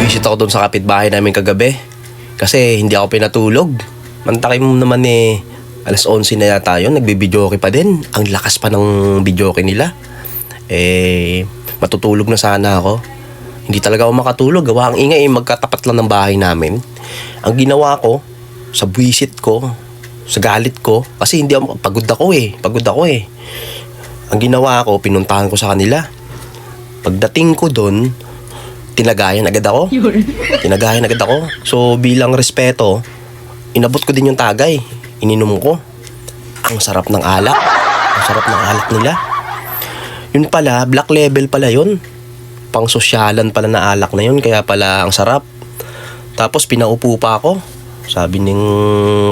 Nag-visit ako doon sa kapitbahay namin kagabi. Kasi hindi ako pinatulog. Mantakay mo naman alas 11 na yata yun, nagbibidyoke pa din. Ang lakas pa ng videoke nila. Matutulog na sana ako. Hindi talaga ako makatulog. Gawa ang ingay, magkatapat lang ng bahay namin. Ang ginawa ko, sa buwisit ko, sa galit ko, kasi hindi ako, pagod ako. Ang ginawa ko, pinuntahan ko sa kanila. Pagdating ko doon, tinagayan agad ako. So bilang respeto, inabot ko din yung tagay. Ininom ko. Ang sarap ng alak. Nila. Yun pala, black label pala yun. Pang sosyalan pala na alak na yun. Kaya pala ang sarap. Tapos pinaupo pa ako. Sabi ng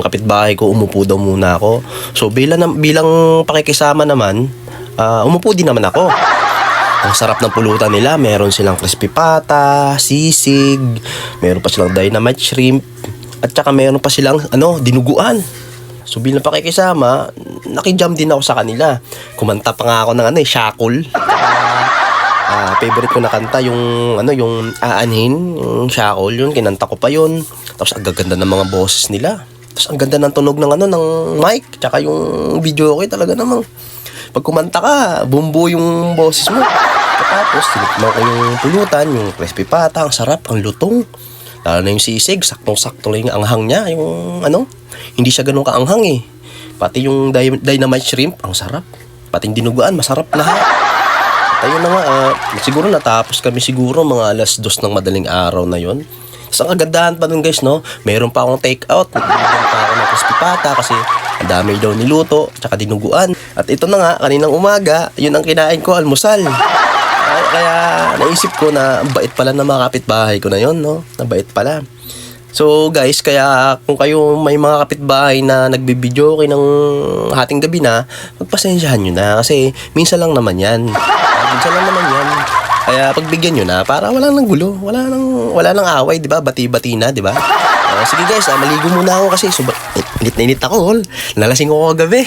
kapitbahay ko, umupo daw muna ako. So bilang pakikisama naman, umupo din naman ako. Ang sarap ng pulutan nila. Meron silang crispy pata, sisig, meron pa silang dynamite shrimp, at saka meron pa silang dinuguan. So bilang pakikisama, nakijam din ako sa kanila. Kumanta pa nga ako ng shackle. Favorite ko na kanta yung aanhin, yung shackle, yun kinanta ko pa yun. Tapos ang gaganda ng mga boses nila. Tapos ang ganda ng tunog ng mic, tsaka yung video ko talaga namang pag kumanta ka, bumbo yung boses mo. Tapos tinikman ko yung pulutan, yung crispy pata, ang sarap, ang lutong. Lalo na yung sisig, saktong-sakto lang yung anghang niya, yung hindi siya ganun kaanghang eh. Pati yung dynamite shrimp, ang sarap. Pati yung dinuguan, masarap lahat. At ayun na nga, siguro natapos kami mga alas 2 ng madaling araw na yon. Tapos ang kagandahan pa dun guys, meron pa akong take out. Meron pa ako ng crispy pata kasi ang dami daw niluto, tsaka dinuguan. At ito na nga, kaninang umaga, yun ang kinain ko, almusal. Kaya naisip ko na bait pala ng mga kapitbahay ko na yun, Nabait pala. So guys, kaya kung kayo may mga kapitbahay na nagbibidyoke ng hating gabi na, magpasensyahan nyo na kasi minsan lang naman yan. Kaya pagbigyan nyo na para wala nang gulo, wala nang away, di ba? Bati-bati na, di ba? Sige guys, maligo muna ako kasi init na init ako. Nalasing ako kagabi.